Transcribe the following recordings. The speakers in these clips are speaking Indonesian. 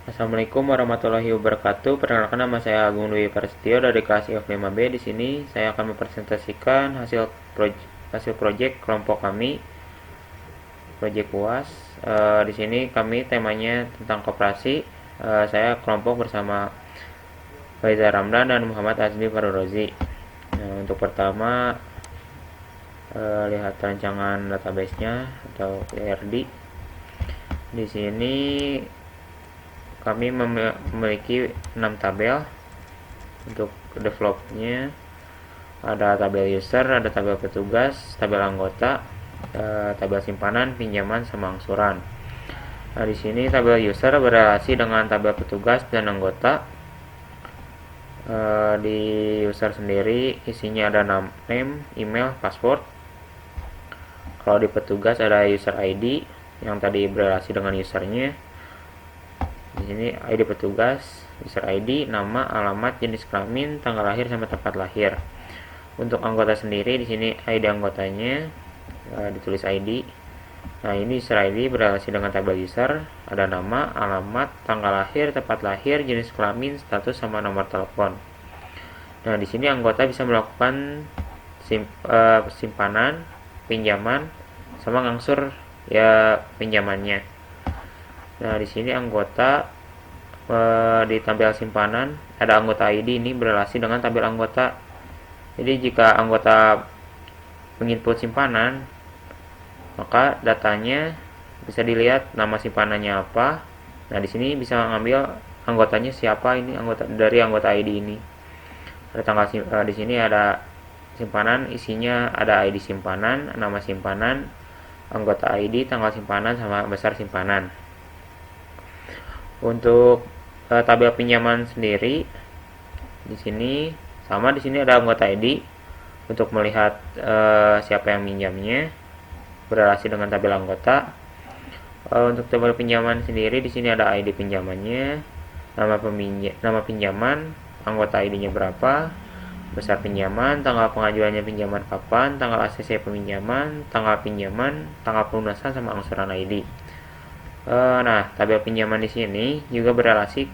Assalamualaikum warahmatullahi wabarakatuh. Perkenalkan, nama saya Agung Dwi Prasetyo dari kelas IF5B. Di sini saya akan mempresentasikan hasil proyek kelompok kami, proyek UAS. Di sini kami temanya tentang koperasi. Saya kelompok bersama Faizal Ramdan dan Muhammad Azmi Farurozi. Nah, untuk pertama, lihat rancangan database-nya atau ERD. Di sini kami memiliki 6 tabel untuk developnya. Ada tabel user, ada tabel petugas, tabel anggota, tabel simpanan, pinjaman, sama angsuran. Nah, di sini tabel user berrelasi dengan tabel petugas dan anggota. Di user sendiri isinya ada name, email, password. Kalau di petugas ada user ID yang tadi berrelasi dengan usernya. Di sini ID petugas, user ID, nama, alamat, jenis kelamin, tanggal lahir, sama tempat lahir. Untuk anggota sendiri di sini ID anggotanya ditulis ID. Nah, ini user ID berrelasi dengan tabel user, ada nama, alamat, tanggal lahir, tempat lahir, jenis kelamin, status, sama nomor telepon. Nah, di sini anggota bisa melakukan simpanan, pinjaman, sama ngangsur ya pinjamannya. Nah, di sini anggota di tabel simpanan ada anggota ID, ini berrelasi dengan tabel anggota. Jadi jika anggota menginput simpanan, maka datanya bisa dilihat nama simpanannya apa. Nah, di sini bisa ngambil anggotanya siapa, ini anggota dari anggota ID ini. Ada tanggal di sini ada simpanan, isinya ada ID simpanan, nama simpanan, anggota ID, tanggal simpanan, sama besar simpanan. Untuk tabel pinjaman sendiri di sini sama, di sini ada anggota ID untuk melihat siapa yang minjamnya, berrelasi dengan tabel anggota. Untuk tabel pinjaman sendiri di sini ada ID pinjamannya, nama pinjaman, anggota ID-nya berapa, besar pinjaman, tanggal pengajuannya pinjaman kapan, tanggal ACC peminjaman, tanggal pinjaman, tanggal pelunasan, sama angsuran ID. Nah, tabel pinjaman di sini juga berrelasi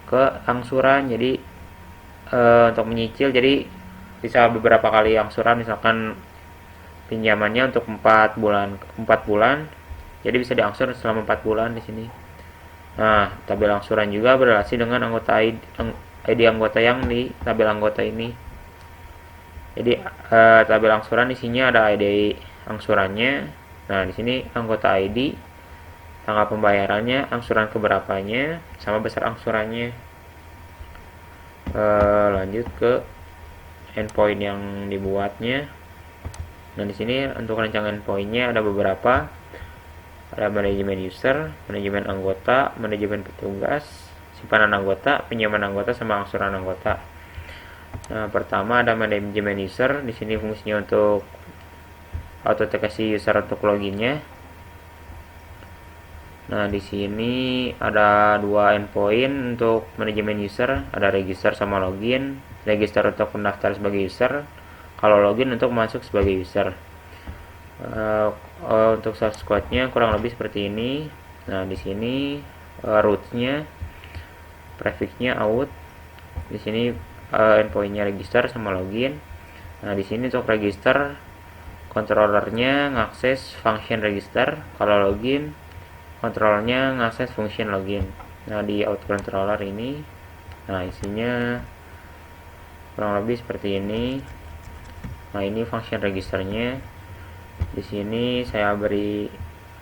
ke angsuran. Jadi untuk menyicil, jadi bisa beberapa kali angsuran, misalkan pinjamannya untuk 4 bulan, jadi bisa diangsur selama 4 bulan di sini. Nah, tabel angsuran juga berrelasi dengan anggota ID anggota yang di tabel anggota ini. Jadi tabel angsuran isinya ada ID angsurannya. Nah, di sini anggota ID, tanggal pembayarannya, angsuran keberapanya, sama besar angsurannya. Lanjut ke endpoint yang dibuatnya. Nah, di sini untuk rancangan endpointnya ada beberapa. Ada manajemen user, manajemen anggota, manajemen petugas, simpanan anggota, pinjaman anggota, sama angsuran anggota. Nah, pertama ada manajemen user. Di sini fungsinya untuk autentikasi user untuk loginnya. Nah, di sini ada 2 endpoint untuk manajemen user, ada register sama login. Register untuk mendaftar sebagai user, kalau login untuk masuk sebagai user. Untuk source code-nya kurang lebih seperti ini. Nah, di sini root-nya, prefix-nya out. Di sini endpoint-nya register sama login. Nah, di sini untuk register, controller-nya ngakses function register, kalau login controller-nya ngakses function login. Nah, di out controller ini, nah isinya kurang lebih seperti ini. Nah, ini function registernya. Di sini saya beri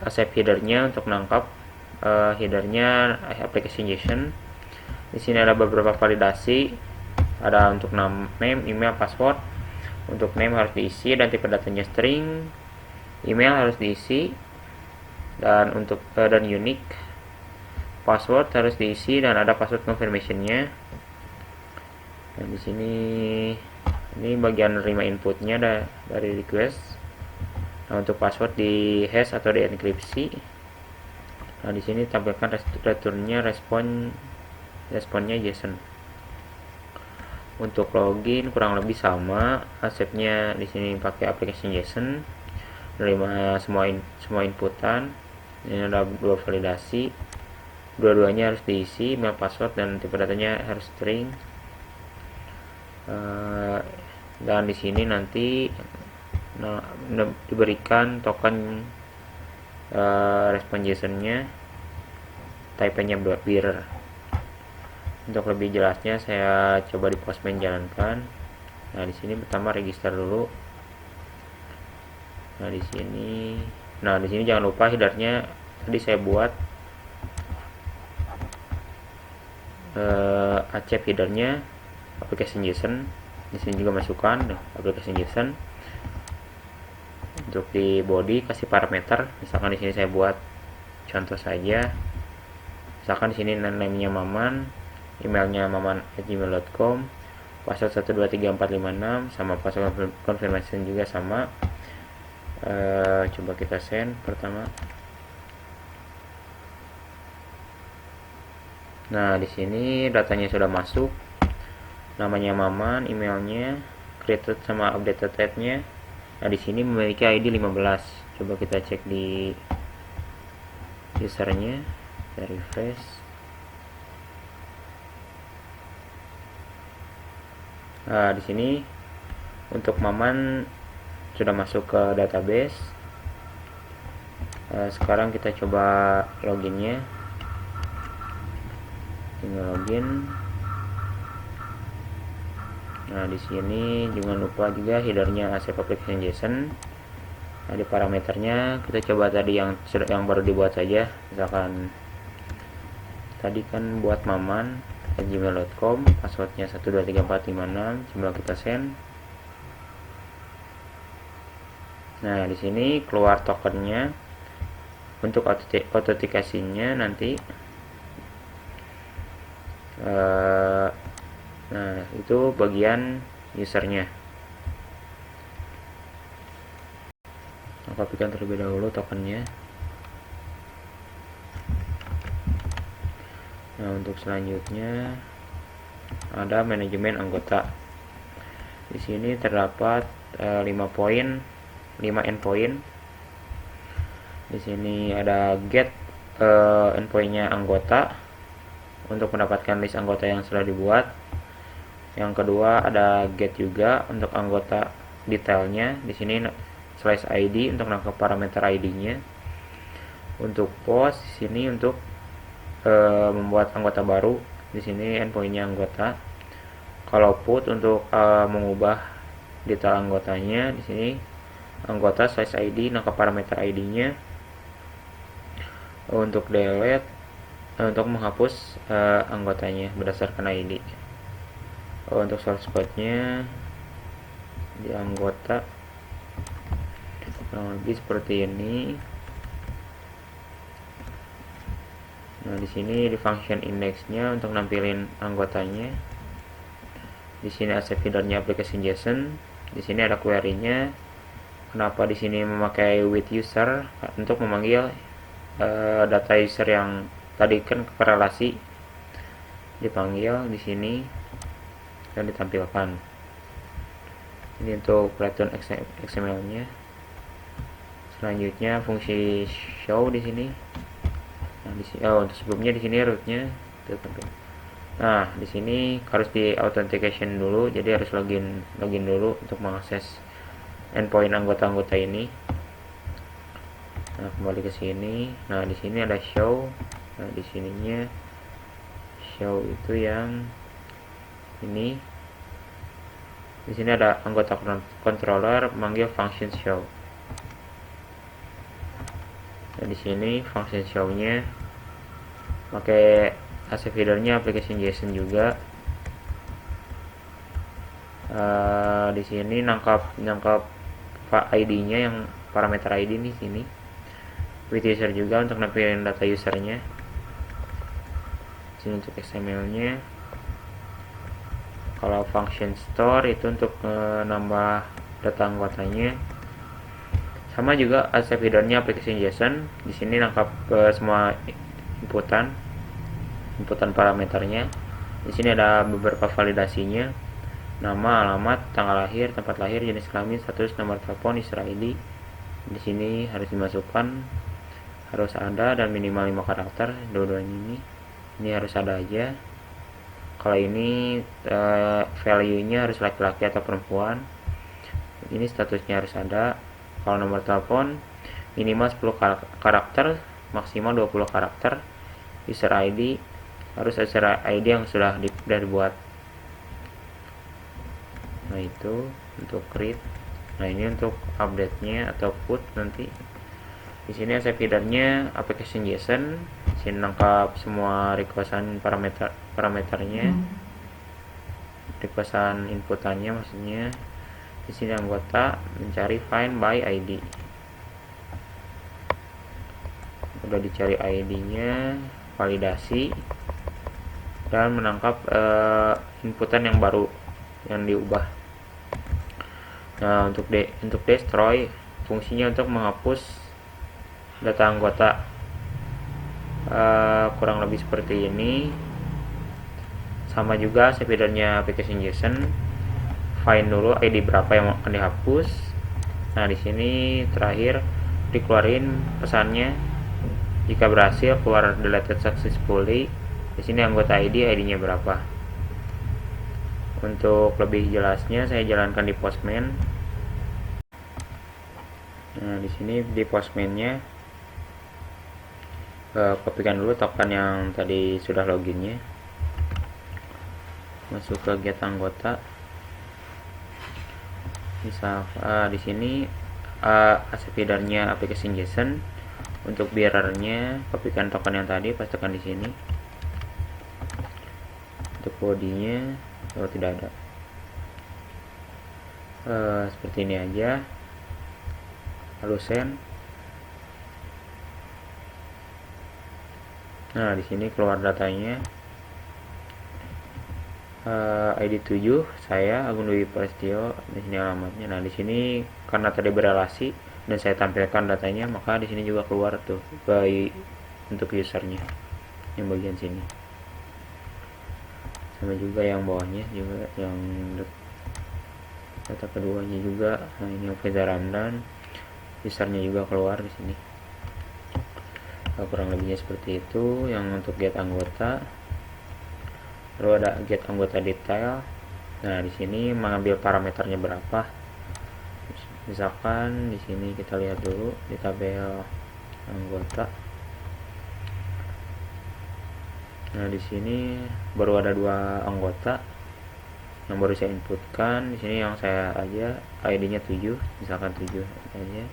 save header-nya untuk nangkap header-nya application JSON. Di sini ada beberapa validasi, ada untuk name, email, password. Untuk name harus diisi dan tipe datanya string, email harus diisi dan untuk dan unique, password harus diisi dan ada password confirmation-nya. Nah, di sini ini bagian nerima inputnya dari request. Nah, untuk password di hash atau di enkripsi. Nah, di sini tampilkan returnnya responnya JSON. Untuk login kurang lebih sama, asetnya di sini pakai application JSON, menerima semua inputan. Ini ada 2 validasi. dua-duanya harus diisi, email, password, dan tipe datanya harus string. Dan di sini nanti diberikan token response JSON-nya, type-nya bearer. Untuk lebih jelasnya saya coba di Postman jalankan. Nah, di sini pertama register dulu. Nah, di sini jangan lupa headernya tadi saya buat accept headernya application JSON. Di sini juga masukkan application JSON. Untuk di body kasih parameter, misalkan di sini saya buat contoh saja. Misalkan di sini name-nya Maman, emailnya maman@gmail.com, password 123456 sama password confirmation juga sama. Coba kita send pertama. Nah, di sini datanya sudah masuk. Namanya Maman, emailnya, created sama updated type-nya. Nah, di sini memiliki ID 15. Coba kita cek di usernya, kita refresh. Nah, di sini untuk Maman sudah masuk ke database. Sekarang kita coba loginnya. Tinggal login. Nah, di sini jangan lupa juga headernya accept application JSON. Nah, di parameternya kita coba tadi yang baru dibuat saja. Misalkan tadi kan buat maman@gmail.com, passwordnya 123456, coba kita send. Nah, di sini keluar tokennya. Untuk autentikasinya nanti nah, itu bagian usernya. Kopikan terlebih dahulu tokennya. Nah, untuk selanjutnya ada manajemen anggota. Di sini terdapat 5 endpoint. Di sini ada get endpointnya anggota untuk mendapatkan list anggota yang sudah dibuat. Yang kedua ada get juga untuk anggota detailnya. Di sini slash ID untuk nangkep parameter ID-nya. Untuk post di sini untuk membuat anggota baru. Di sini endpointnya anggota. Kalau put untuk mengubah detail anggotanya, di sini anggota slash ID nangkep parameter ID-nya. Untuk delete untuk menghapus anggotanya berdasarkan ID. Untuk source code-nya di anggota kurang lebih seperti ini. Nah, di sini di function index-nya untuk nampilin anggotanya. Di sini accept header-nya application JSON. Di sini ada query-nya. Kenapa di sini memakai with user untuk memanggil data user yang tadi kan korelasi, dipanggil di sini dan ditampilkan. Ini untuk Python XML-nya. Selanjutnya fungsi show di sini. Nah, untuk sebelumnya di sini root-nya tertampil. Nah, di sini harus di authentication dulu, jadi harus login dulu untuk mengakses endpoint anggota-anggota ini. Nah, kembali ke sini. Nah, di sini ada show. Nah, di sininya show itu yang ini. Di sini ada anggota controller manggil function show. Nah, di sini function show-nya pakai accept header-nya application JSON juga. Di sini nangkap ID-nya yang parameter ID di sini. With user juga untuk nampilin data usernya. Sini untuk XML-nya. Kalau function store itu untuk nambah data anggotanya. Sama juga accept header-nya application JSON. Di sini nangkap semua inputan parameternya. Di sini ada beberapa validasinya. Nama, alamat, tanggal lahir, tempat lahir, jenis kelamin, status, nomor telepon, user ID. Di sini harus dimasukkan. harus ada dan minimal 5 karakter. Dua-duanya ini harus ada aja. Kalau ini value-nya harus laki-laki atau perempuan. Ini statusnya harus ada. Kalau nomor telepon minimal 10 karakter, maksimal 20 karakter. User ID harus user ID yang sudah dibuat. Nah, itu untuk create. Nah, ini untuk update-nya atau put nanti. Di sini asep header-nya application JSON. Di sini lengkap semua requestan parameternya. Requestan inputannya maksudnya. Di sini anggota mencari find by ID. Udah dicari ID-nya, validasi dan menangkap inputan yang baru yang diubah. Nah, untuk destroy fungsinya untuk menghapus data anggota. Kurang lebih seperti ini. Sama juga header-nya application JSON. Find dulu ID berapa yang akan dihapus. Nah, di sini terakhir dikeluarin pesannya jika berhasil keluar deleted successfully. Di sini anggota ID-nya berapa. Untuk lebih jelasnya saya jalankan di Postman. Nah, di sini di Postman-nya kopikan dulu token yang tadi sudah loginnya. Masuk ke get anggota. Misal di sini asep header-nya application JSON. Untuk bearer-nya kopikan token yang tadi, pastikan di sini. Untuk body-nya tidak ada. Seperti ini aja. Lalu send. Nah, di sini keluar datanya. ID 7 saya Agung Dwi Prestio. Di sini alamatnya. Nah, di sini karena tadi berelasi dan saya tampilkan datanya, maka di sini juga keluar tuh untuk usernya yang bagian sini. Sama juga yang bawahnya juga, yang data keduanya juga. Nah, ini Feza Ramdan, usernya juga keluar di sini. Kurang lebihnya seperti itu. Yang untuk get anggota, lalu ada get anggota detail. Nah, di sini mengambil parameternya berapa. Misalkan di sini kita lihat dulu di tabel anggota. Nah, di sini baru ada 2 anggota yang baru saya inputkan. Di sini yang saya aja ID-nya 7, misalkan 7 aja.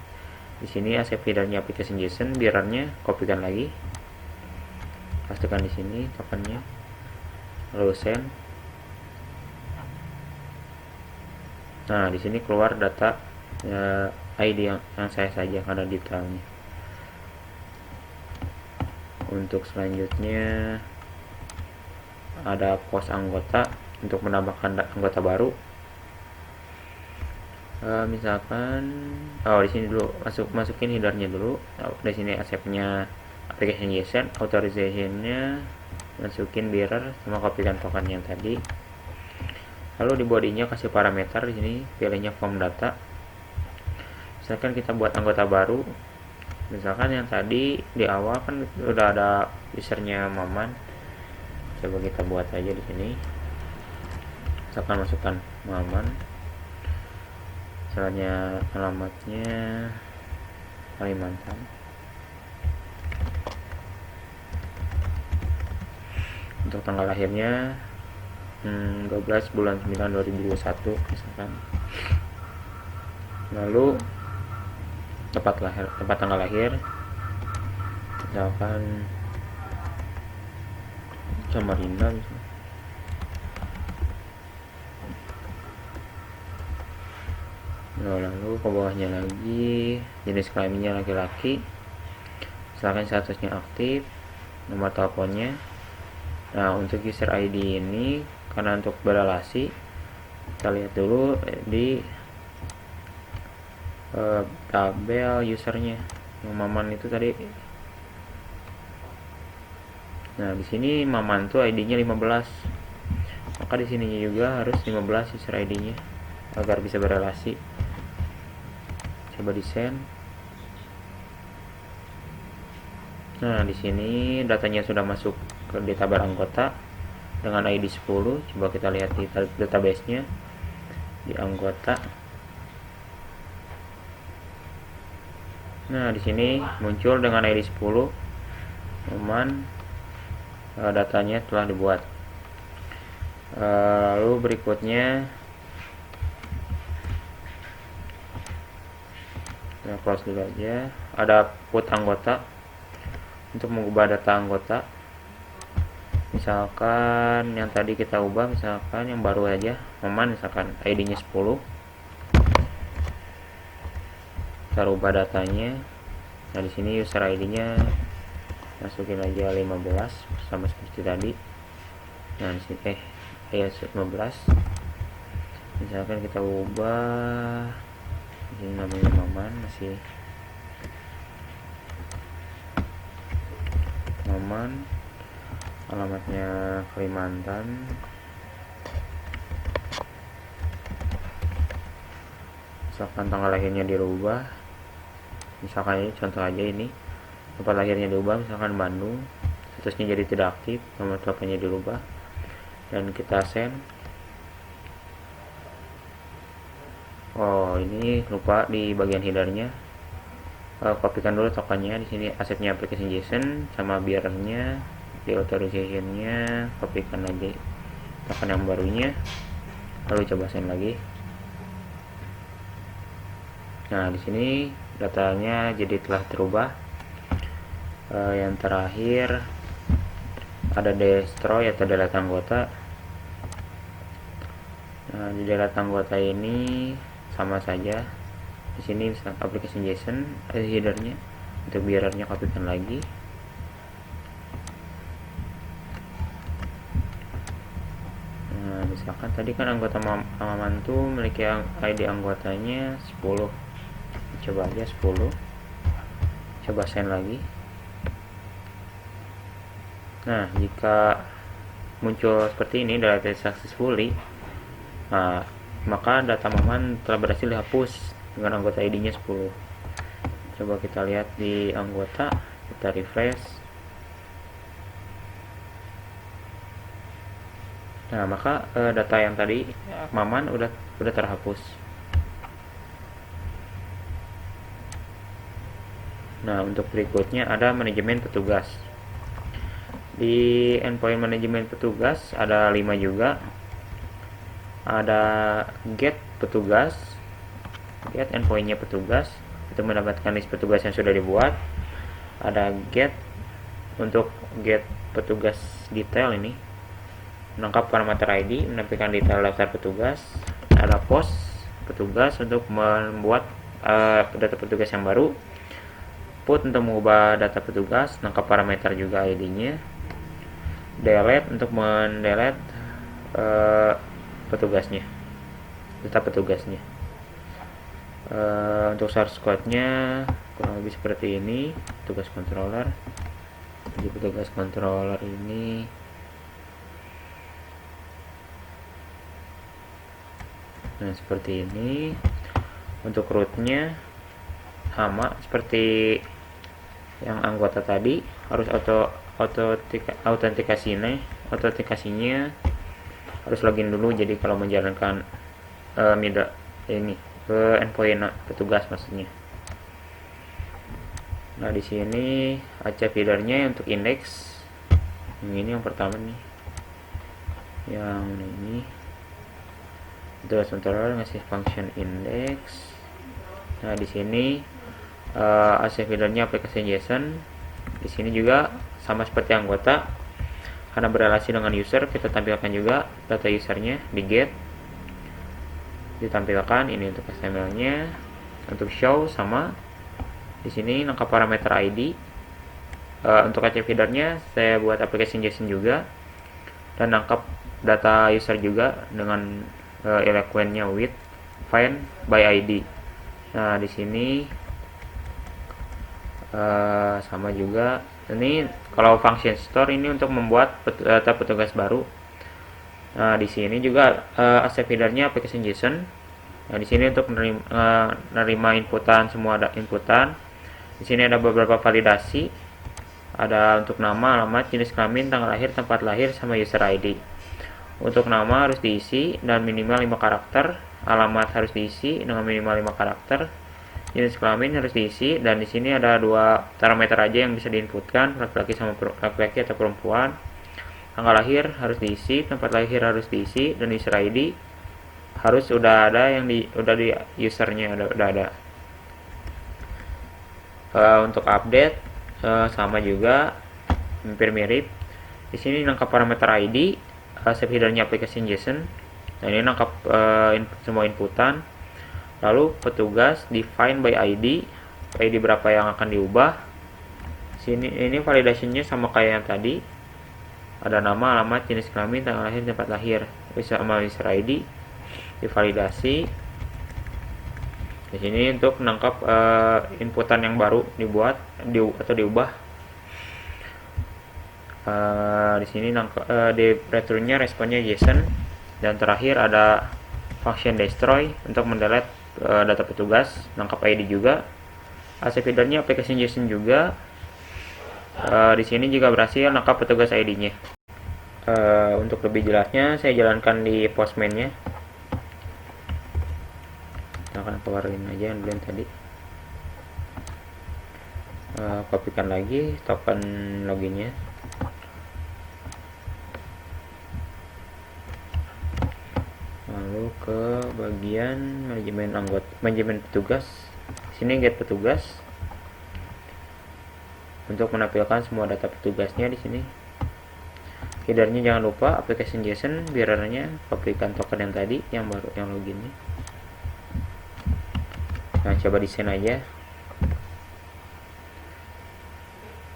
Di sini asep header-nya application JSON, bearer-nya kopikan lagi. Pastikan di sini tokennya. Lalu send. Nah, di sini keluar data ID yang saya saja karena detailnya. Untuk selanjutnya ada post anggota untuk menambahkan anggota baru. Misalkan di sini dulu masukin headernya dulu. Di sini asepnya application JSON, authorization-nya masukin bearer sama kopikan token yang tadi. Lalu di body-nya kasih parameter. Di sini pilihnya form data. Misalkan kita buat anggota baru, misalkan yang tadi di awal kan udah ada usernya Maman, coba kita buat aja di sini. Misalkan masukkan Maman, misalnya alamatnya Kalimantan. Untuk tanggal lahirnya 12 bulan 9 2021 misalkan. Lalu tempat tanggal lahir misalkan Samarinda misalnya. Lalu ke bawahnya lagi jenis kelaminnya laki-laki, misalkan statusnya aktif, nomor teleponnya. Nah, untuk user ID ini karena untuk berelasi, kita lihat dulu di tabel usernya yang Maman itu tadi. Nah, di sini Maman tuh ID-nya 15. Maka di sininya juga harus 15 user ID-nya agar bisa berelasi. Coba di send. Nah, di sini datanya sudah masuk ke data bar anggota dengan ID 10. Coba kita lihat di database-nya di anggota. Nah, di sini muncul dengan ID 10. Momen datanya telah dibuat. Lalu berikutnya kita close dulu aja. Ada put anggota untuk mengubah data anggota. Misalkan yang tadi kita ubah, misalkan yang baru aja, momen misalkan ID-nya 10. Kita ubah datanya. Nah, di sini user ID-nya masukin aja 15 sama seperti tadi. Nah, di sini 15. Misalkan kita ubah, ini namanya Maman, masih Maman, alamatnya Kalimantan. Misalkan tanggal lahirnya dirubah, misalkan ini contoh aja, ini tempat lahirnya dirubah, misalkan Bandung, statusnya jadi tidak aktif, nomor teleponnya dirubah, dan kita send. Oh, ini lupa di bagian headernya. Kopikan dulu tokennya. Di sini asetnya application JSON sama biarnya, di authorizationnya kopikan lagi token yang barunya, lalu coba send lagi. Nah, di sini datanya jadi telah terubah. Yang terakhir ada destroy atau delete anggota. Nah, di delete anggota ini sama saja. Di sini application JSON headernya, untuk biarnya kopikan lagi. Nah, misalkan tadi kan anggota Maman tuh memiliki ID anggotanya 10. Coba aja 10. Coba send lagi. Nah, jika muncul seperti ini, data successfully, nah, maka data Maman telah berhasil dihapus dengan anggota ID-nya 10. Coba kita lihat di anggota, kita refresh. Nah, maka data yang tadi Maman udah terhapus. Nah, untuk berikutnya ada manajemen petugas. Di endpoint manajemen petugas ada 5 juga. Ada get petugas, get endpointnya petugas, itu mendapatkan list petugas yang sudah dibuat. Ada get untuk get petugas detail, ini menangkap parameter ID, menampilkan detail daftar petugas. Ada post petugas untuk membuat data petugas yang baru. Put untuk mengubah data petugas, nangkap parameter juga ID-nya. Delete untuk mendelete petugasnya, data petugasnya. Untuk source code-nya kurang lebih seperti ini. Petugas controller. Di petugas controller ini nah seperti ini. Untuk root-nya sama seperti yang anggota tadi, harus autentikasinya harus login dulu. Jadi kalau menjalankan ini ke endpoint petugas maksudnya. Nah, di sini active headernya untuk index. Ini yang pertama nih. Yang ini petugas controller ngasih function index. Nah, di sini active headernya application JSON. Di sini juga sama seperti anggota, karena berrelasi dengan user, kita tampilkan juga data usernya di get, ditampilkan. Ini untuk HTML-nya. Untuk show sama, di sini nangkap parameter ID. Untuk active header-nya saya buat application JSON juga, dan nangkap data user juga dengan eloquent-nya with find by ID. Nah, di sini sama juga. Ini kalau function store ini untuk membuat data petugas baru. Nah, di sini juga active header-nya application JSON. Nah, di sini untuk menerima inputan, semua ada inputan. Di sini ada beberapa validasi. Ada untuk nama, alamat, jenis kelamin, tanggal lahir, tempat lahir, sama user ID. Untuk nama harus diisi dan minimal 5 karakter, alamat harus diisi dengan minimal 5 karakter, jenis kelamin harus diisi, dan di sini ada 2 parameter aja yang bisa diinputkan, laki-laki sama laki-laki atau perempuan. Tanggal lahir harus diisi, tempat lahir harus diisi, dan user ID harus udah ada yang di usernya udah ada. Untuk update sama juga, hampir mirip. Di sini nangkap parameter ID, save headernya application JSON. Nah, ini nangkap semua inputan. Lalu petugas define by ID, ID berapa yang akan diubah. Sini ini validationnya sama kayak yang tadi. Ada nama, alamat, jenis kelamin, tanggal lahir, tempat lahir, sama user ID divalidasi. Di sini untuk menangkap inputan yang baru dibuat atau diubah. Di sini di returnnya responnya JSON, dan terakhir ada function destroy untuk mendelete data petugas, nangkap ID juga. Save headernya application JSON juga. Di sini juga berhasil nangkap petugas ID-nya. Untuk lebih jelasnya saya jalankan di Postman-nya. Akan keluarin aja yang dulu yang tadi. Kopikan lagi token loginnya, lalu ke bagian manajemen petugas. Sini get petugas untuk menampilkan semua data petugasnya. Di sini headernya jangan lupa application JSON, bearernya kopikan token yang tadi yang baru yang loginnya. Nah, coba desain aja.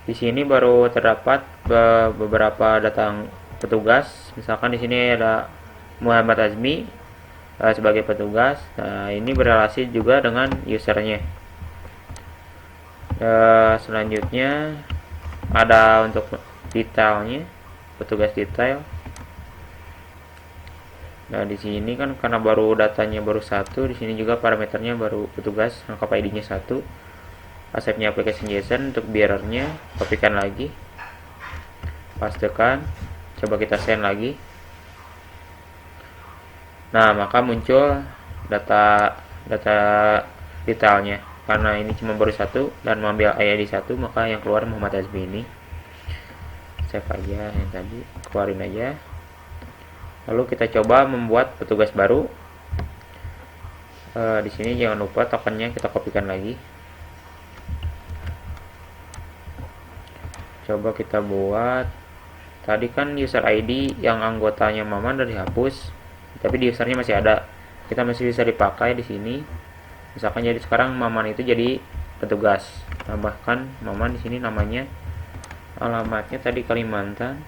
Di sini baru terdapat beberapa data petugas. Misalkan di sini ada Muhammad Azmi sebagai petugas. Nah, ini berrelasi juga dengan usernya. Selanjutnya ada untuk detailnya, petugas detail. Nah, di sini kan karena baru datanya baru satu, di sini juga parameternya baru petugas, nangkap ID-nya 1. Save-nya application JSON untuk bearernya, kopikan lagi, pastekan, coba kita send lagi. Nah, maka muncul data detailnya. Karena ini cuma baru satu dan mengambil ID 1, maka yang keluar Muhammad Azmi ini. Save aja yang tadi, keluarin aja. Lalu kita coba membuat petugas baru. Di sini jangan lupa tokennya kita kopikan lagi. Coba kita buat. Tadi kan user ID yang anggotanya Maman udah dihapus, tapi di usernya masih ada. Kita masih bisa dipakai di sini. Misalkan jadi sekarang Maman itu jadi petugas. Tambahkan Maman di sini namanya. Alamatnya tadi Kalimantan.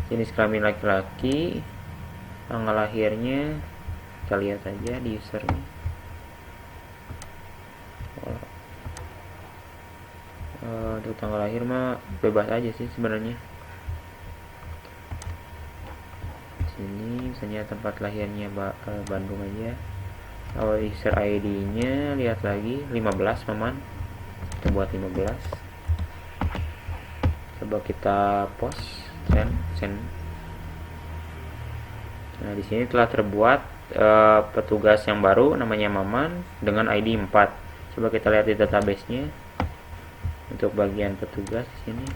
Jenis kelamin laki-laki, tanggal lahirnya kita lihat aja di usernya. Untuk tanggal lahir mah bebas aja sih sebenarnya. Sini misalnya tempat lahirnya Bandung aja. Kalau user ID-nya lihat lagi 15 Maman. Kita buat 15. Coba kita post, send. Nah, di sini telah terbuat petugas yang baru namanya Maman dengan ID 4. Coba kita lihat di database-nya. Untuk bagian petugas di sini.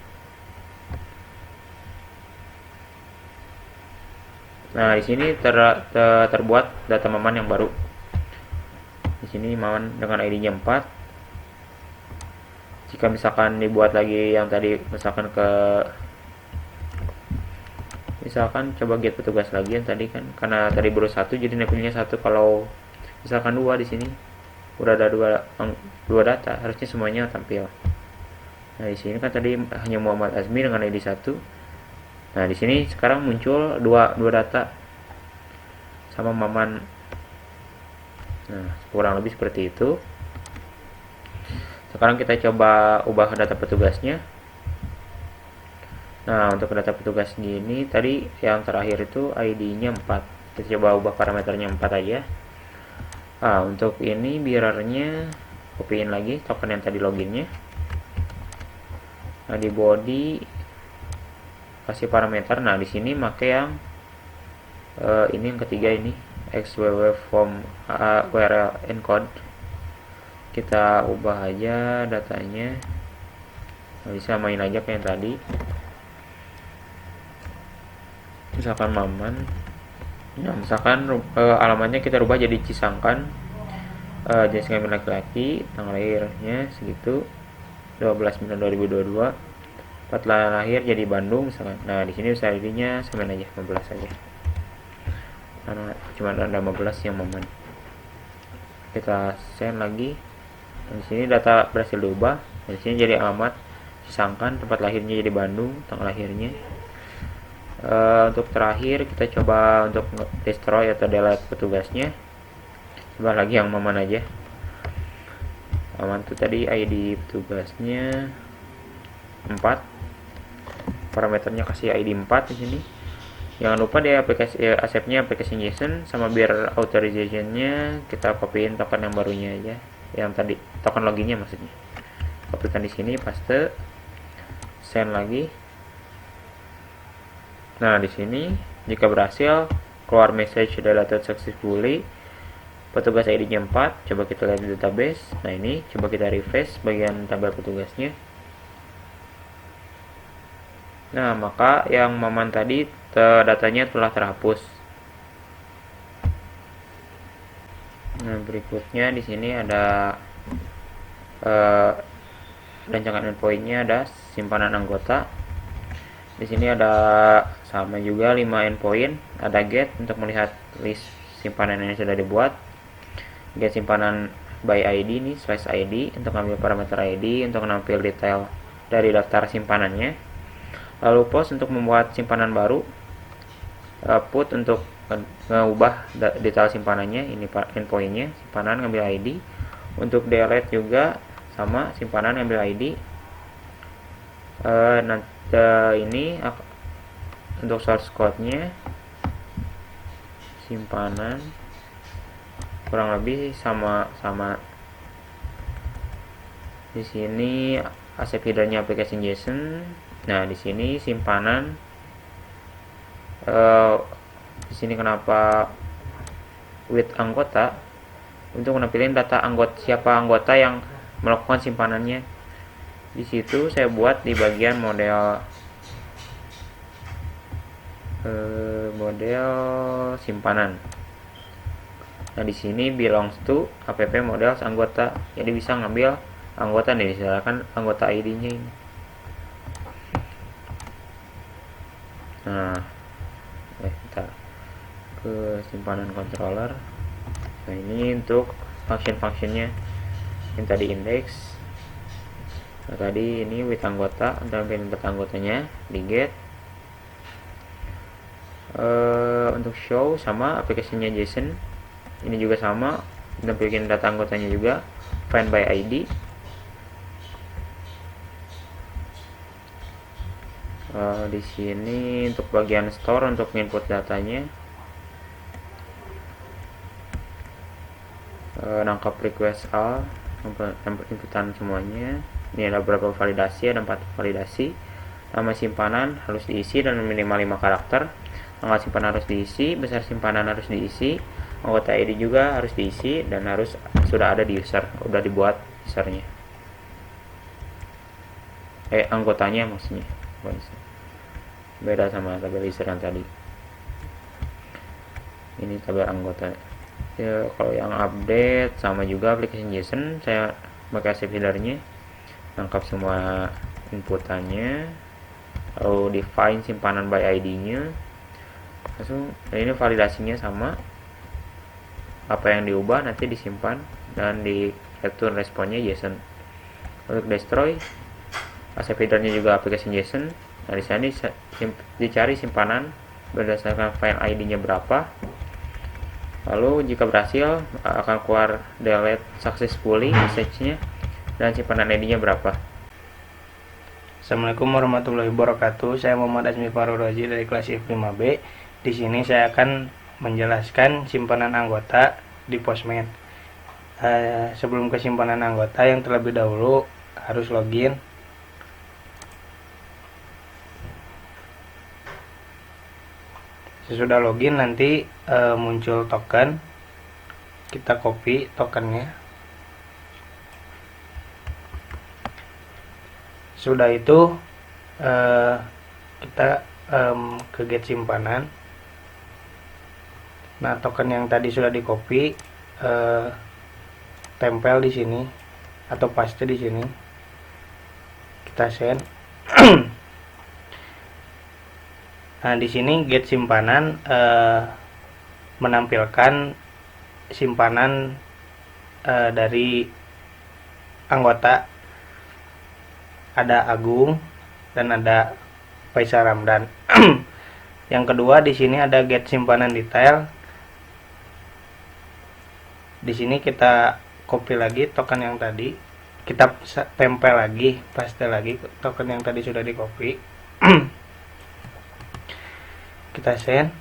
Nah, di sini terbuat data Maman yang baru. Di sini Maman dengan ID-nya 4. Jika misalkan dibuat lagi yang tadi, misalkan coba get petugas lagi yang tadi kan, karena tadi baru 1 jadi nepilnya 1. Kalau misalkan 2 di sini udah ada 2 data, harusnya semuanya tampil. Nah, di sini kan tadi hanya Muhammad Azmi dengan ID 1. Nah, di sini sekarang muncul 2 data sama Maman. Nah, kurang lebih seperti itu. Sekarang kita coba ubah data petugasnya. Nah, untuk data petugas ini tadi yang terakhir itu ID-nya 4. Kita coba ubah parameternya 4 aja. Untuk ini mirrornya copyin lagi token yang tadi loginnya. Nah, di body kasih parameter. Nah, di sini make yang ini yang ketiga ini xww form url encode. Kita ubah aja datanya. Nah, bisa main aja kayak yang tadi. Misalkan Maman. Nah, misalkan alamatnya kita rubah jadi Cisangkan, jenis kelamin laki-laki, tanggal lahirnya segitu 12/9/2022, tempat lahir jadi Bandung misalkan. Nah, di sini user ID-nya samain aja 15 aja, karena cuma ada 15 yang Maman. Kita send lagi. Di sini data berhasil diubah. Di sini jadi alamat Cisangkan, tempat lahirnya jadi Bandung, tanggal lahirnya. Untuk terakhir kita coba untuk destroy atau delete petugasnya. Coba lagi yang Maman aja. Maman itu tadi ID petugasnya 4. Parameternya kasih ID 4 di sini. Jangan lupa di aplikasi asepnya aplikasi JSON, sama biar authorizationnya kita copyin token yang barunya aja. Yang tadi token loginnya maksudnya. Kopikan di sini, paste, send lagi. Nah, di sini jika berhasil keluar message deleted successfully, petugas ID-nya 4. Coba kita lihat di database. Nah, ini coba kita refresh bagian tabel petugasnya. Nah, maka yang Maman tadi datanya telah terhapus. Nah, berikutnya di sini ada rancangan endpoint-nya, ada simpanan anggota. Di sini ada sama juga 5 endpoint, ada get untuk melihat list simpanan yang sudah dibuat, get simpanan by ID nih, /ID untuk ambil parameter ID untuk menampil detail dari daftar simpanannya, lalu post untuk membuat simpanan baru, put untuk mengubah detail simpanannya, ini endpointnya, simpanan ngambil ID, untuk delete juga sama simpanan ngambil ID. Ini untuk source code-nya simpanan kurang lebih sama. Di sini asep header-nya aplikasi JSON. Nah, di sini simpanan di sini kenapa with anggota, untuk menampilkan data siapa anggota yang melakukan simpanannya. Di situ saya buat di bagian model simpanan. Nah, di sini belongs to app model anggota. Jadi bisa ngambil anggota nih, misalkan anggota ID-nya ini. Nah, kita ke simpanan controller. Nah, ini untuk function-functionnya yang tadi index. Nah, tadi ini with anggota, untuk input anggotanya di get. Untuk show sama aplikasinya JSON, ini juga sama, tampilkan data anggotanya juga, find by ID. Di sini untuk bagian store untuk input datanya, nangkap request all, inputan semuanya. Ini ada beberapa validasi, ada 4 validasi. Nama simpanan harus diisi dan minimal 5 karakter. Tanggal simpanan harus diisi, besar simpanan harus diisi, anggota ID juga harus diisi, dan harus sudah ada di user, udah dibuat usernya. Anggotanya maksudnya. Beda sama tabel user yang tadi. Ini tabel anggota. Ya, kalau yang update sama juga aplikasi JSON, saya pakai asep header-nya. Lengkap semua inputannya, lalu define simpanan by ID-nya, langsung. Ini validasinya sama, apa yang diubah nanti disimpan dan di return responnya JSON. Untuk destroy, asep header-nya juga aplikasi JSON. Nah, di sini dicari simpanan berdasarkan file ID-nya berapa, lalu jika berhasil akan keluar delete successfully message-nya dan simpanan ID-nya berapa. Assalamualaikum warahmatullahi wabarakatuh. Saya Muhammad Azmi Faroraji dari kelas F5B. Di sini saya akan menjelaskan simpanan anggota di Postman. sebelum ke simpanan anggota yang terlebih dahulu harus login. Sesudah login nanti muncul token, kita copy tokennya. Sudah itu kita ke get simpanan. Nah, token yang tadi sudah di copy tempel di sini atau paste di sini, kita send. Nah, di sini get simpanan menampilkan simpanan dari anggota, ada Agung dan ada Faisal Ramdan. Yang kedua, di sini ada get simpanan detail. Di sini kita copy lagi token yang tadi, kita tempel lagi, paste lagi token yang tadi sudah di copy. Kita send.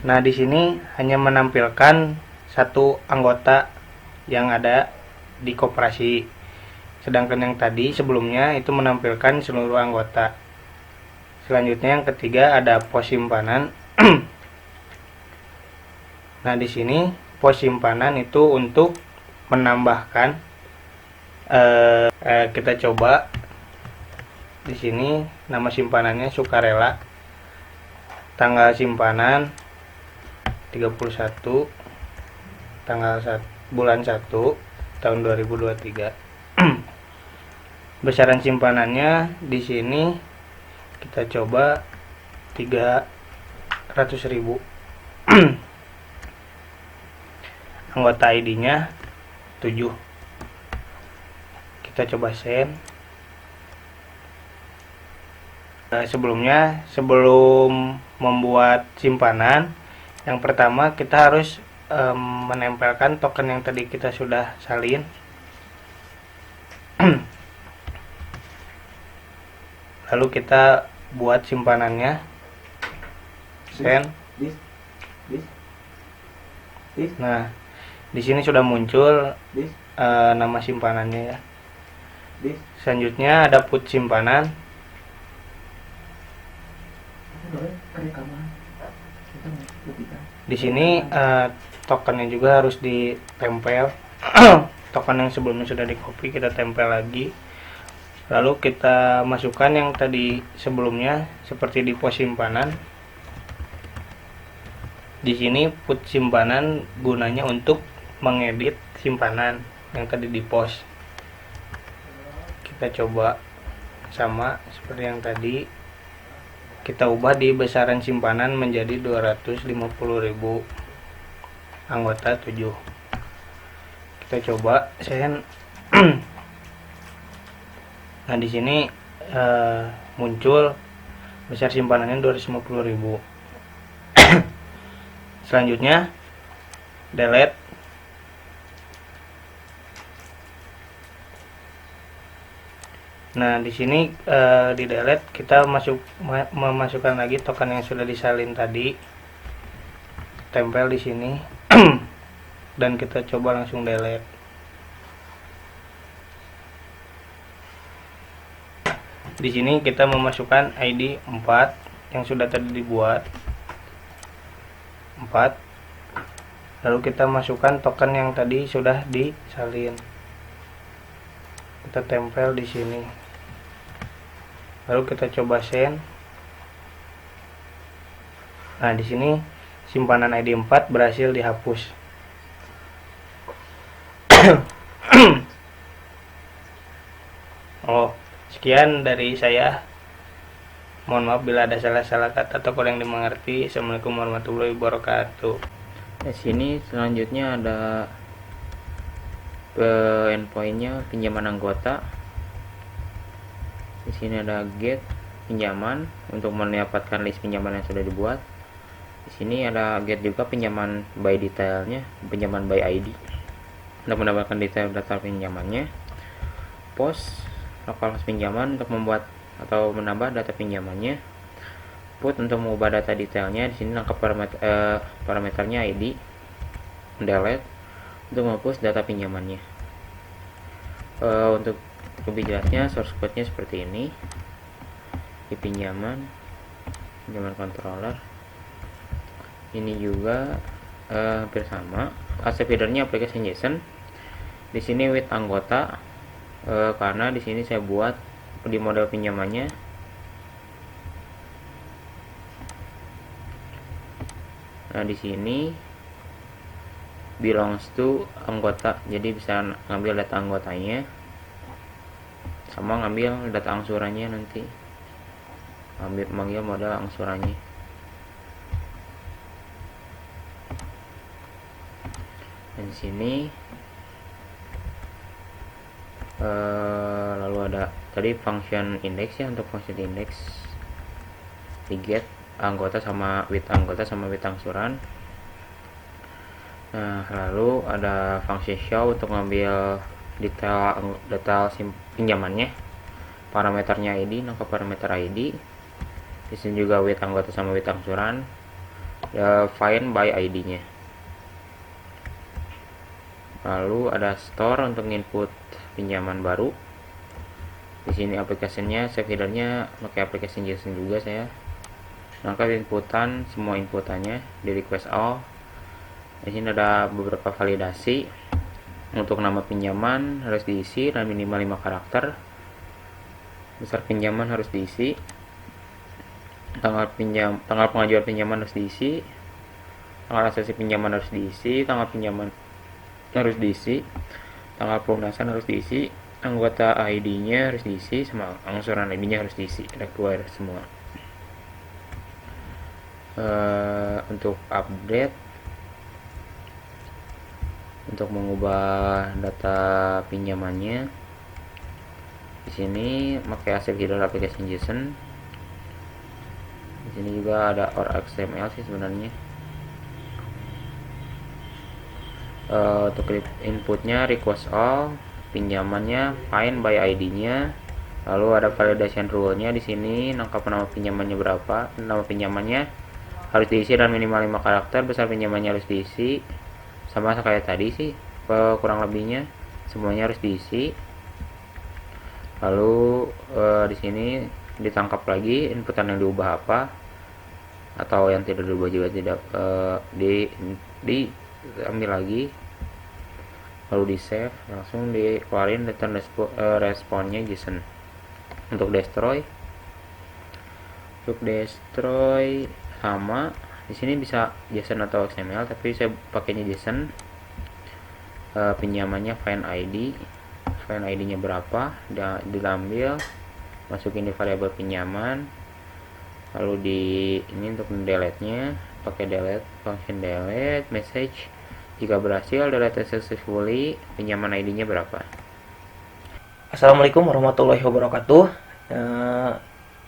Nah, di sini hanya menampilkan satu anggota yang ada di koperasi, sedangkan yang tadi sebelumnya itu menampilkan seluruh anggota. Selanjutnya yang ketiga ada pos simpanan. Nah, di sini pos simpanan itu untuk menambahkan. Kita coba. Di sini nama simpanannya sukarela. Tanggal simpanan 31 bulan 1 tahun 2023. Besaran simpanannya di sini kita coba 300.000. Anggota ID-nya 7. Kita coba send. Sebelum membuat simpanan, yang pertama kita harus menempelkan token yang tadi kita sudah salin. Lalu kita buat simpanannya, send. Nah, di sini sudah muncul nama simpanannya ya. Selanjutnya ada put simpanan. Di sini tokennya juga harus ditempel. Token yang sebelumnya sudah di copy kita tempel lagi. Lalu kita masukkan yang tadi sebelumnya seperti di pos simpanan. Di sini put simpanan gunanya untuk mengedit simpanan yang tadi di pos. Kita coba sama seperti yang tadi. Kita ubah di besaran simpanan menjadi 250.000. Anggota 7. Kita coba send. Nah, di sini muncul besar simpanannya 250.000. Selanjutnya delete. Nah, di sini di delete kita memasukkan lagi token yang sudah disalin tadi, tempel di sini. Dan kita coba langsung delete. Di sini kita memasukkan ID 4 yang sudah tadi dibuat 4. Lalu kita masukkan token yang tadi sudah disalin. Kita tempel di sini. Lalu kita coba send. Nah, di sini simpanan ID 4 berhasil dihapus. Sekian dari saya. Mohon maaf bila ada salah-salah kata atau kurang dimengerti. Assalamualaikum warahmatullahi wabarakatuh. Di sini selanjutnya ada endpointnya pinjaman anggota. Di sini ada get pinjaman untuk mendapatkan list pinjaman yang sudah dibuat. Di sini ada get juga pinjaman by detailnya, pinjaman by ID untuk mendapatkan detail data pinjamannya. Pos lokal pinjaman untuk membuat atau menambah data pinjamannya. Put untuk mengubah data detailnya. Di sini lengkap parameternya ID. delete untuk menghapus data pinjamannya. Untuk lebih jelasnya source code-nya seperti ini. Di pinjaman controller ini juga hampir sama. Asset header-nya application JSON. Di sini with anggota, karena di sini saya buat di model pinjamannya. Nah, di sini belongs to anggota, jadi bisa ngambil data anggotanya sama ngambil data angsurannya, nanti manggil model angsurannya. Dan di sini lalu ada tadi function index ya, untuk function index di get anggota sama with angsuran. Nah, lalu ada function show untuk ngambil detail pinjamannya, parameternya ID, nangkap parameter ID. Di sini juga with anggota sama with angsuran, find by ID-nya. Lalu ada store untuk input pinjaman baru. Di sini aplikasinya, save header-nya pakai aplikasi JSON juga saya. Nangkap inputan, semua inputannya di request all. Di sini ada beberapa validasi. Untuk nama pinjaman harus diisi dan minimal 5 karakter. Besar pinjaman harus diisi. Tanggal pengajuan pinjaman harus diisi. Tanggal asasi pinjaman harus diisi. Tanggal pinjaman harus diisi. Tanggal pelunasan harus diisi. Anggota ID-nya harus diisi, sama angsuran ID-nya harus diisi. Require semua. Untuk update, untuk mengubah data pinjamannya, di sini pakai asset header application JSON. Di sini juga ada or XML sih sebenarnya. Untuk inputnya request all, pinjamannya find by ID-nya, lalu ada validation rule-nya. Di sini nangkap nama pinjamannya berapa, nama pinjamannya harus diisi dan minimal 5 karakter, besar pinjamannya harus diisi, sama kayak tadi sih, kurang lebihnya semuanya harus diisi. Lalu di sini ditangkap lagi inputan yang diubah apa, atau yang tidak diubah juga tidak diambil lagi, lalu di save, langsung dikeluarin return responnya JSON. Untuk destroy sama, di sini bisa JSON atau XML, tapi saya pakainya JSON. Pinjamannya find ID-nya berapa, diambil, masukin di variabel pinjaman, lalu ini untuk delete-nya pakai delete, function delete message. Jika berhasil delete successfully, pinjaman ID-nya berapa. Assalamualaikum warahmatullahi wabarakatuh.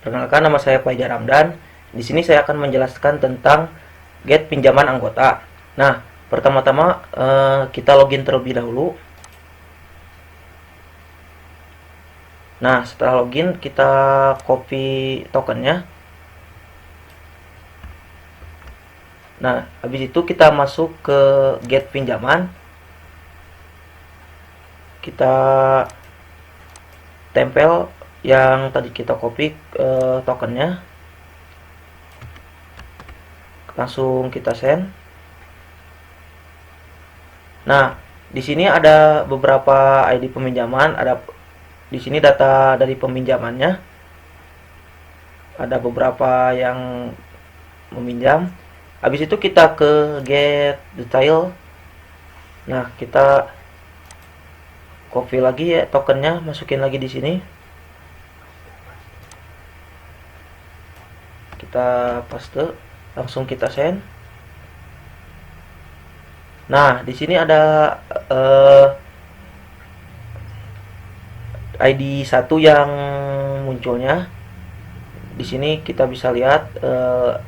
Perkenalkan, nama saya Fajar Ramdan. Di sini saya akan menjelaskan tentang get pinjaman anggota. Nah, pertama-tama kita login terlebih dahulu. Nah, setelah login kita copy tokennya. Nah, habis itu kita masuk ke get pinjaman. Kita tempel yang tadi kita copy tokennya. Langsung kita send. Nah, di sini ada beberapa ID peminjaman, ada di sini data dari peminjamannya. Ada beberapa yang meminjam. Habis itu kita ke get detail. Nah, kita copy lagi ya tokennya, masukin lagi di sini. Kita paste, langsung kita send. Nah, di sini ada ID 1 yang munculnya. Di sini kita bisa lihat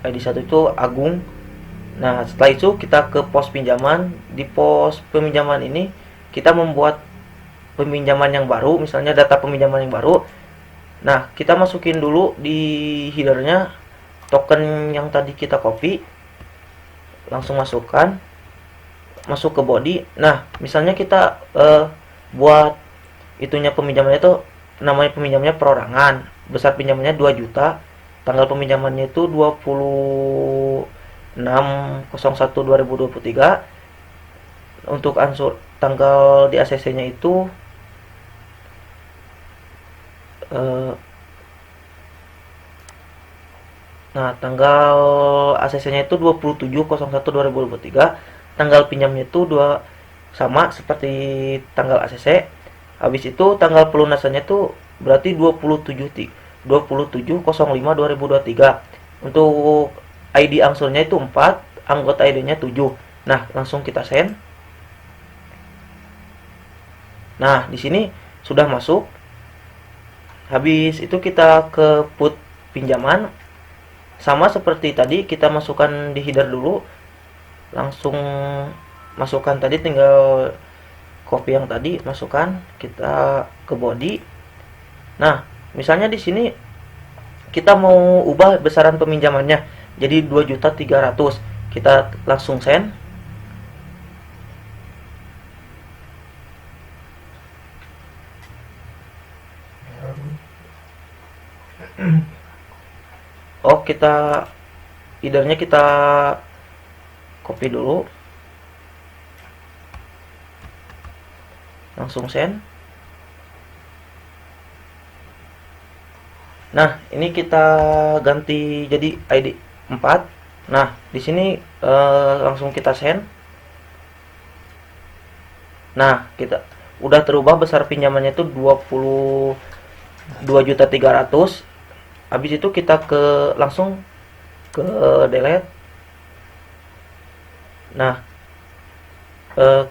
ID 1 itu Agung. Nah, setelah itu kita ke pos pinjaman. Di pos peminjaman ini kita membuat peminjaman yang baru, misalnya data peminjaman yang baru. Nah, kita masukin dulu di headernya token yang tadi kita copy, langsung masukkan. masuk ke body. Nah, misalnya kita buat itunya peminjamannya itu namanya peminjamnya perorangan, besar pinjamannya 2 juta, tanggal peminjamannya itu 26/01/2023. Untuk ansur tanggal di ACC-nya itu nah, tanggal ACC-nya itu 27/01/2023. Tanggal pinjamnya itu sama seperti tanggal ACC. Habis itu tanggal pelunasannya itu berarti 27/05/2023. Untuk ID angsurnya itu 4, anggota ID-nya 7. Nah, langsung kita send. Nah, di sini sudah masuk. Habis itu kita ke put pinjaman. Sama seperti tadi, kita masukkan di header dulu. Langsung masukkan tadi, tinggal copy yang tadi, masukkan, kita ke body. Nah, misalnya di sini kita mau ubah besaran peminjamannya jadi 2.300.000. Kita langsung send. Oh, headernya kita copy dulu, langsung send. Nah, ini kita ganti jadi ID 4. Nah, di sini langsung kita send. Nah, kita udah terubah besar pinjamannya itu 22.300.000. Habis itu kita langsung ke delete. Nah,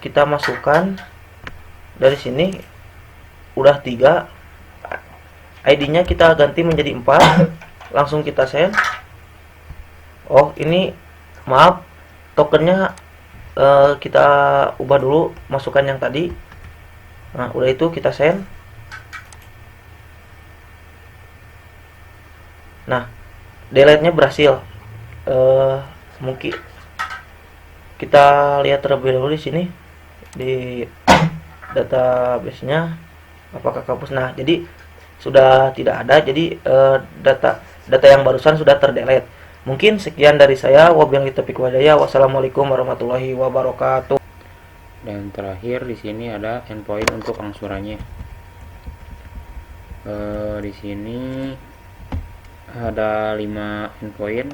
kita masukkan dari sini udah 3, ID-nya kita ganti menjadi 4. Langsung kita send. Oh, ini maaf, tokennya kita ubah dulu, masukkan yang tadi. Nah, udah itu kita send. Nah, delete-nya berhasil. Mungkin kita lihat terlebih dahulu di sini di database-nya apakah kabus. Nah, jadi sudah tidak ada. Jadi data yang barusan sudah terdelete. Mungkin sekian dari saya. Wabillahi taufiq walhidayah. Wassalamualaikum warahmatullahi wabarakatuh. Dan terakhir di sini ada endpoint untuk angsurannya. Di sini ada 5 endpoint.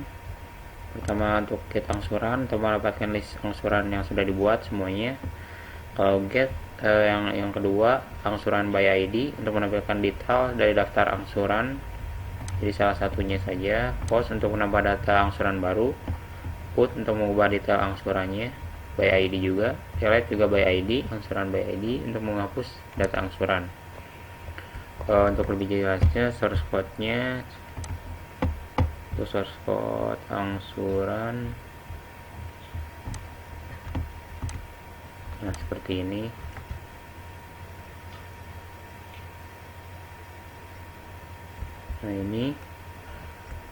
Pertama untuk get angsuran, untuk mendapatkan list angsuran yang sudah dibuat semuanya. Kalau get yang kedua angsuran by ID untuk menampilkan detail dari daftar angsuran, jadi salah satunya saja. Post untuk menambah data angsuran baru. Put untuk mengubah detail angsurannya, by ID juga. Delete juga by ID, angsuran by ID untuk menghapus data angsuran. Untuk lebih jelasnya source code-nya, itu source code angsuran, nah seperti ini. Nah, ini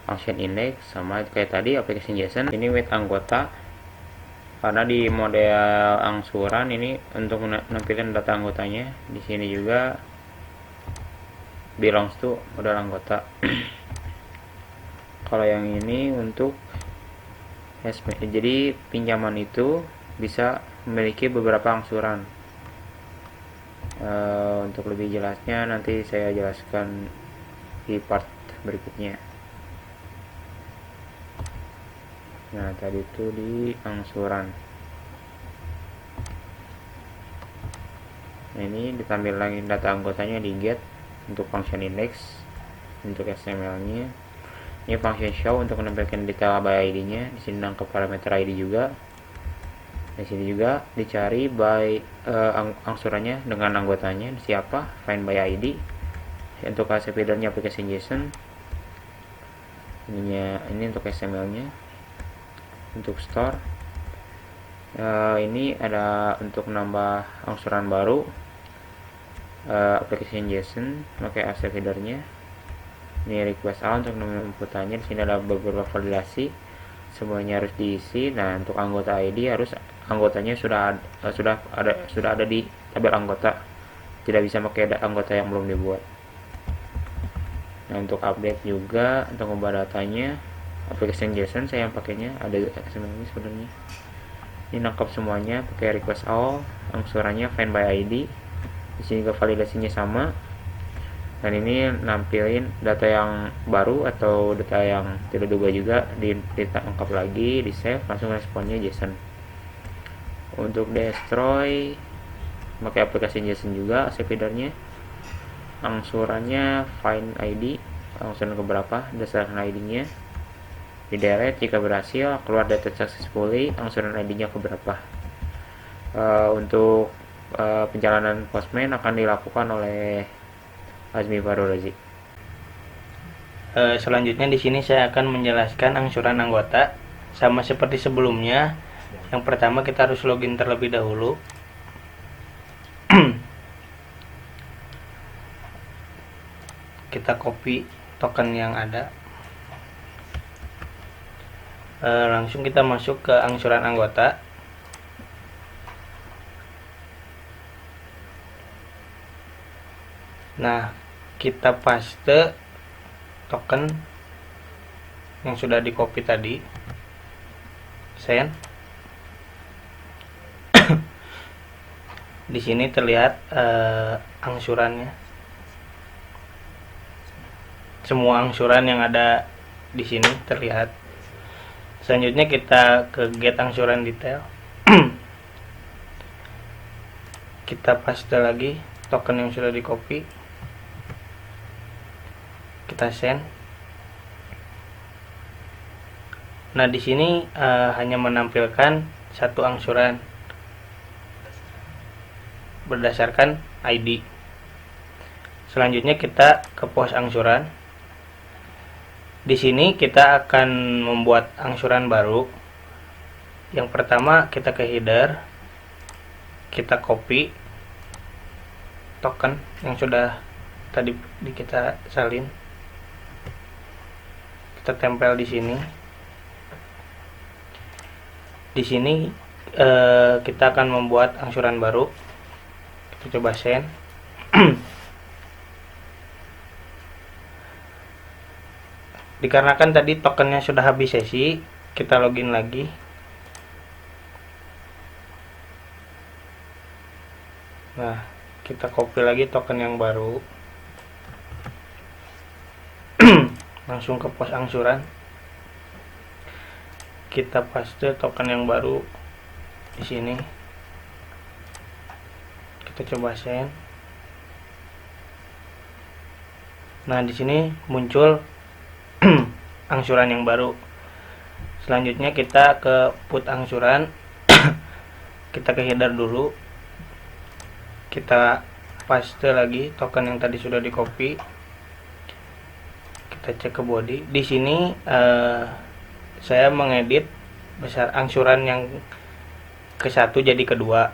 function index sama kayak tadi application JSON. Ini with anggota, karena di model angsuran ini untuk menampilkan data anggotanya. Di sini juga belongs to model anggota. Kalau yang ini untuk jadi pinjaman itu bisa memiliki beberapa angsuran. Untuk lebih jelasnya nanti saya jelaskan di part berikutnya. Nah, tadi itu di angsuran. Nah, ini ditampil lagi data anggotanya di get untuk function index. Untuk XML-nya ini function show untuk menampilkan detail by ID-nya. Di sini nangkep parameter ID juga. Di sini juga dicari by angsurannya dengan anggotanya siapa, find by ID. Untuk ACP feedernya application JSON. Ini untuk XML-nya. Untuk store, ini ada untuk menambah angsuran baru, application JSON pakai ACP feedernya. Ini request all untuk inputannya. Di sini ada beberapa validasi, semuanya harus diisi. Nah, untuk anggota ID harus anggotanya sudah ada di tabel anggota, tidak bisa pakai anggota yang belum dibuat. Nah, untuk update juga untuk mengubah datanya, application JSON saya yang pakainya ada XML ini sebenarnya. Ini nangkap semuanya pakai request all, angsurannya find by ID. Di sini juga validasinya sama. Dan ini nampilin data yang baru atau data yang tidak diubah juga, ditangkap lagi, di save, langsung responnya JSON. Untuk destroy pakai aplikasi JSON juga ACP feedernya. Angsurannya find ID, angsuran keberapa berdasarkan ID-nya. Di delete jika berhasil, keluar data successfully, angsuran ID-nya keberapa. Untuk pencalonan Postman akan dilakukan oleh Azmi Farorazi. Selanjutnya di sini saya akan menjelaskan angsuran anggota sama seperti sebelumnya. Yang pertama kita harus login terlebih dahulu. Kita copy token yang ada. Langsung kita masuk ke angsuran anggota. Nah, kita paste token yang sudah di copy tadi. Send. Di sini terlihat angsurannya. Semua angsuran yang ada di sini terlihat. Selanjutnya kita ke get angsuran detail. Kita paste lagi token yang sudah di copy. Kita send. Nah, di sini hanya menampilkan satu angsuran berdasarkan ID. Selanjutnya kita ke pos angsuran. Di sini kita akan membuat angsuran baru. Yang pertama kita ke header, kita copy token yang sudah tadi kita salin, kita tempel di sini. Di sini kita akan membuat angsuran baru. Kita coba send. Dikarenakan tadi tokennya sudah habis sesi, kita login lagi. Nah, kita copy lagi token yang baru. Langsung ke pos angsuran. Kita paste token yang baru di sini. Kita coba send. Nah, di sini muncul angsuran yang baru. Selanjutnya kita ke put angsuran. Kita ke header dulu. Kita paste lagi token yang tadi sudah di copy. Kita cek ke body. Di sini saya mengedit besar angsuran yang ke satu jadi kedua.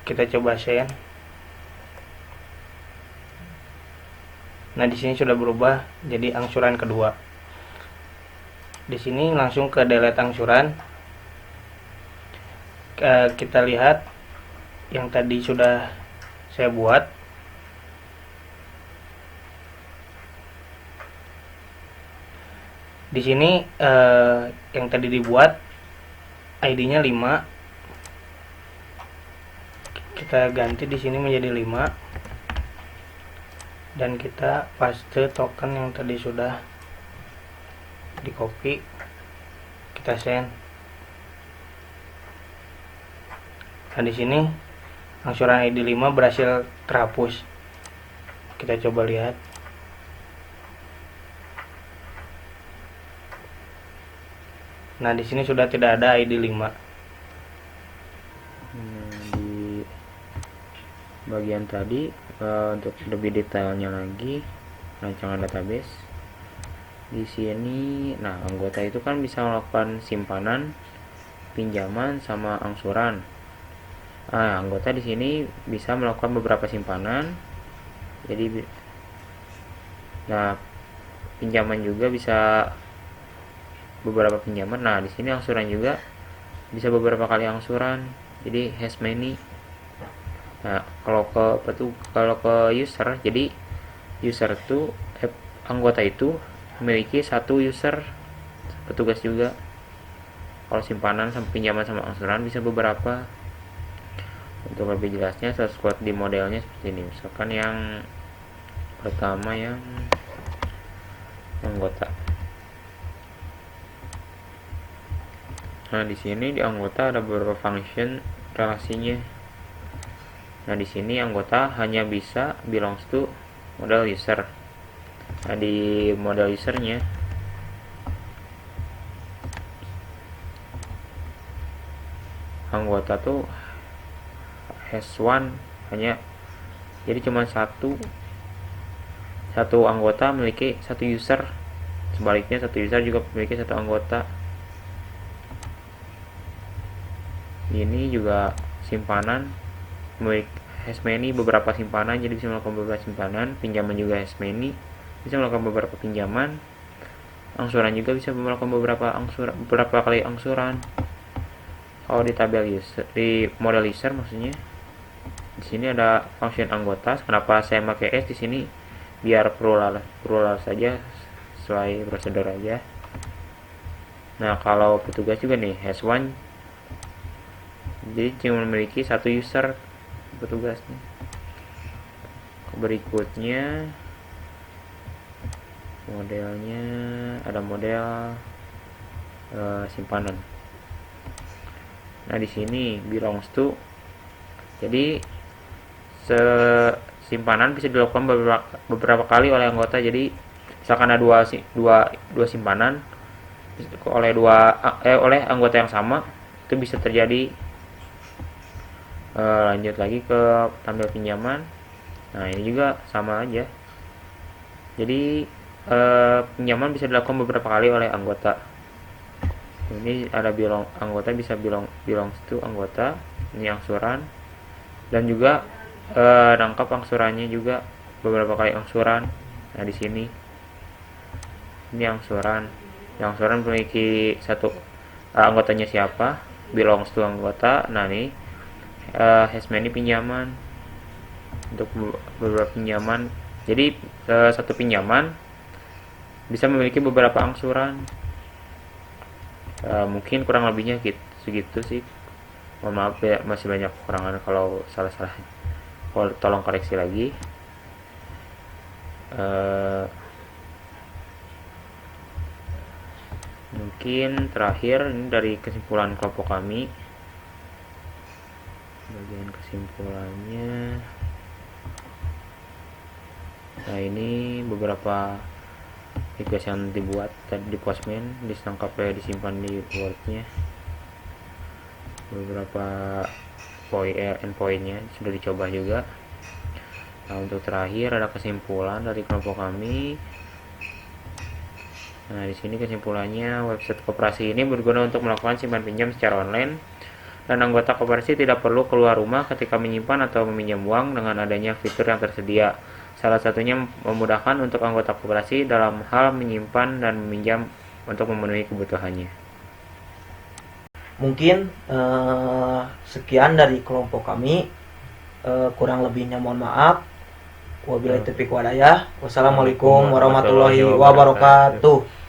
Kita coba send. Nah, di sini sudah berubah jadi angsuran kedua. Di sini langsung ke delete angsuran. Kita lihat yang tadi sudah saya buat. Di sini yang tadi dibuat ID-nya 5. Kita ganti di sini menjadi 5. Dan kita paste token yang tadi sudah di copy. Kita send. Nah, di sini angsuran ID 5 berhasil terhapus. Kita coba lihat. Nah, di sini sudah tidak ada ID 5. Di bagian tadi untuk lebih detailnya lagi, rancangan database. Di sini, nah, anggota itu kan bisa melakukan simpanan, pinjaman, sama angsuran. Nah, anggota di sini bisa melakukan beberapa simpanan. Jadi, nah, pinjaman juga bisa beberapa pinjaman. Nah, di sini angsuran juga bisa beberapa kali angsuran, jadi has many. Nah, kalau ke user, jadi user itu anggota itu memiliki satu user petugas juga. Kalau simpanan sama pinjaman sama angsuran bisa beberapa. Untuk lebih jelasnya saya quote di modelnya seperti ini. Misalkan yang pertama yang anggota. Nah, di sini di anggota ada beberapa function relasinya. Nah, di sini anggota hanya bisa belongs to model user. Nah, di model usernya anggota tuh has one, hanya jadi cuma satu anggota memiliki satu user, sebaliknya satu user juga memiliki satu anggota. Ini juga simpanan memiliki has many, beberapa simpanan, jadi bisa melakukan beberapa simpanan. Pinjaman juga has many, bisa melakukan beberapa pinjaman. Angsuran juga bisa melakukan beberapa kali angsuran. Kalau di tabel user, di model user maksudnya, di sini ada function anggota. Kenapa saya pakai S di sini? Biar plural saja, sesuai prosedur aja. Nah, kalau petugas juga nih has one, jadi cuma memiliki satu user petugasnya. Berikutnya modelnya ada model simpanan. Nah, di sini belongs to, jadi simpanan bisa dilakukan beberapa kali oleh anggota. Jadi misalkan ada dua simpanan oleh anggota yang sama, itu bisa terjadi. Lanjut lagi ke tampil pinjaman. Nah, ini juga sama aja, jadi pinjaman bisa dilakukan beberapa kali oleh anggota. Ini ada anggota bisa belongs to anggota, ini angsuran, dan juga nangkap angsurannya juga beberapa kali angsuran. Nah, di sini ini angsuran. Yang angsuran memiliki satu anggotanya siapa, belongs to anggota. Nah, ini has many pinjaman untuk beberapa pinjaman. Jadi satu pinjaman bisa memiliki beberapa angsuran. Mungkin kurang lebihnya segitu sih. Mohon maaf ya, masih banyak kekurangan. Kalau salah-salah tolong koreksi lagi. Mungkin terakhir ini dari kesimpulan kelompok kami. Bagian kesimpulannya, nah ini beberapa request yang dibuat tadi di Postman, disimpan di Word-nya. Beberapa endpoint-nya sudah dicoba juga. Nah, untuk terakhir ada kesimpulan dari kelompok kami. Nah, di sini kesimpulannya, website koperasi ini berguna untuk melakukan simpan pinjam secara online, dan anggota koperasi tidak perlu keluar rumah ketika menyimpan atau meminjam uang dengan adanya fitur yang tersedia. Salah satunya memudahkan untuk anggota koperasi dalam hal menyimpan dan meminjam untuk memenuhi kebutuhannya. Mungkin sekian dari kelompok kami. Kurang lebihnya mohon maaf. Wabillahi taufiq walhidayah. Wassalamualaikum warahmatullahi wabarakatuh.